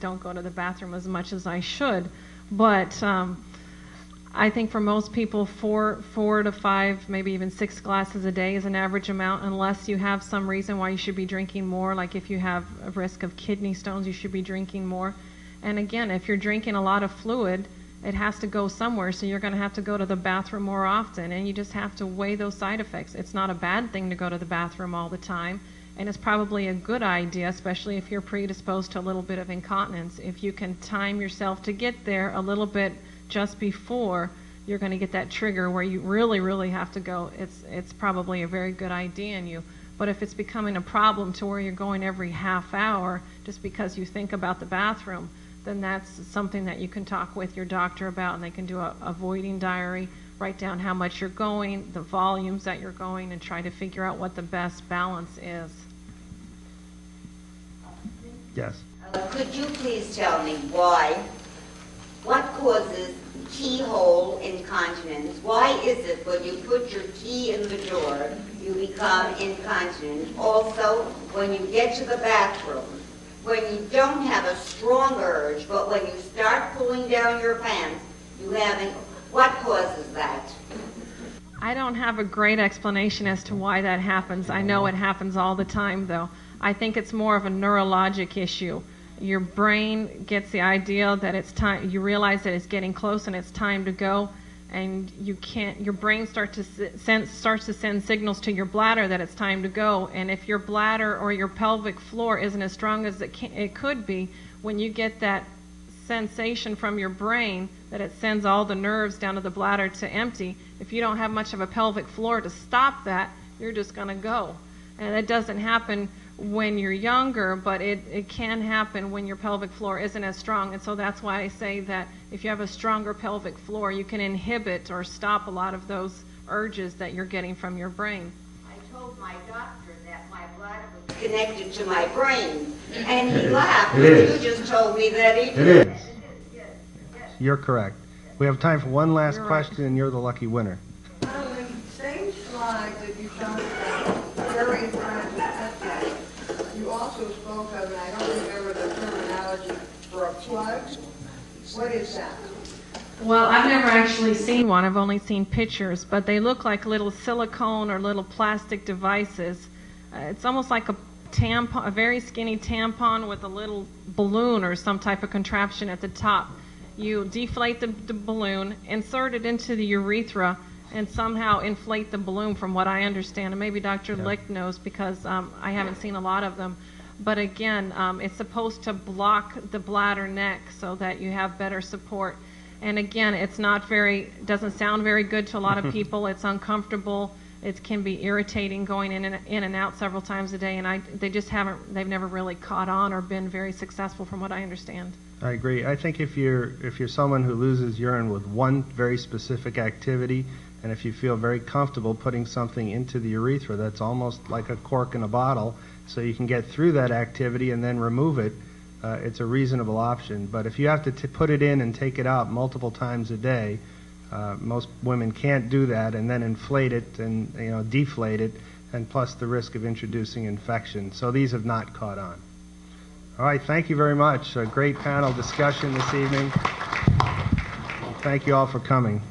don't go to the bathroom as much as I should. But I think for most people, 4 to 5, maybe even 6 glasses a day is an average amount, unless you have some reason why you should be drinking more. Like if you have a risk of kidney stones, you should be drinking more. And again, if you're drinking a lot of fluid, it has to go somewhere, so you're going to have to go to the bathroom more often, and you just have to weigh those side effects. It's not a bad thing to go to the bathroom all the time, and it's probably a good idea, especially if you're predisposed to a little bit of incontinence. If you can time yourself to get there a little bit just before, you're going to get that trigger where you really, really have to go. It's probably a very good idea in you. But if it's becoming a problem to where you're going every half hour just because you think about the bathroom, then that's something that you can talk with your doctor about, and they can do a voiding diary, write down how much you're going, the volumes that you're going, and try to figure out what the best balance is. Yes. Could you please tell me what causes keyhole incontinence? Why is it when you put your key in the door, you become incontinent? Also, when you get to the bathroom, when you don't have a strong urge, but when you start pulling down your pants, what causes that? I don't have a great explanation as to why that happens. I know it happens all the time, though. I think it's more of a neurologic issue. Your brain gets the idea that it's time, you realize that it's getting close and it's time to go, and your brain starts to send signals to your bladder that it's time to go. And if your bladder or your pelvic floor isn't as strong as it could be, when you get that sensation from your brain that it sends all the nerves down to the bladder to empty, if you don't have much of a pelvic floor to stop that, you're just going to go. And it doesn't happen when you're younger, but it can happen when your pelvic floor isn't as strong. And so that's why I say that if you have a stronger pelvic floor, you can inhibit or stop a lot of those urges that you're getting from your brain. I told my doctor that my bladder was connected to my brain, and he laughed. You just told me that he did. It is. You're correct. We have time for one last question, and you're the lucky winner. On the same slide that you showed very impressive, you also spoke of, and I don't remember the terminology, for a plug. What is that? Well, I've never actually seen one. I've only seen pictures, but they look like little silicone or little plastic devices. It's almost like a tampon, a very skinny tampon with a little balloon or some type of contraption at the top. You deflate the balloon, insert it into the urethra, and somehow inflate the balloon, from what I understand. And maybe Dr. Licht knows, because I haven't seen a lot of them. But again, it's supposed to block the bladder neck so that you have better support. And again, it's not doesn't sound very good to a lot of people. It's uncomfortable. It can be irritating going in and out several times a day. And they've never really caught on or been very successful, from what I understand. I agree. I think if you're someone who loses urine with one very specific activity, and if you feel very comfortable putting something into the urethra that's almost like a cork in a bottle, so you can get through that activity and then remove it, it's a reasonable option. But if you have to put it in and take it out multiple times a day, most women can't do that, and then inflate it and deflate it, and plus the risk of introducing infection. So these have not caught on. All right, thank you very much. A great panel discussion this evening. Thank you all for coming.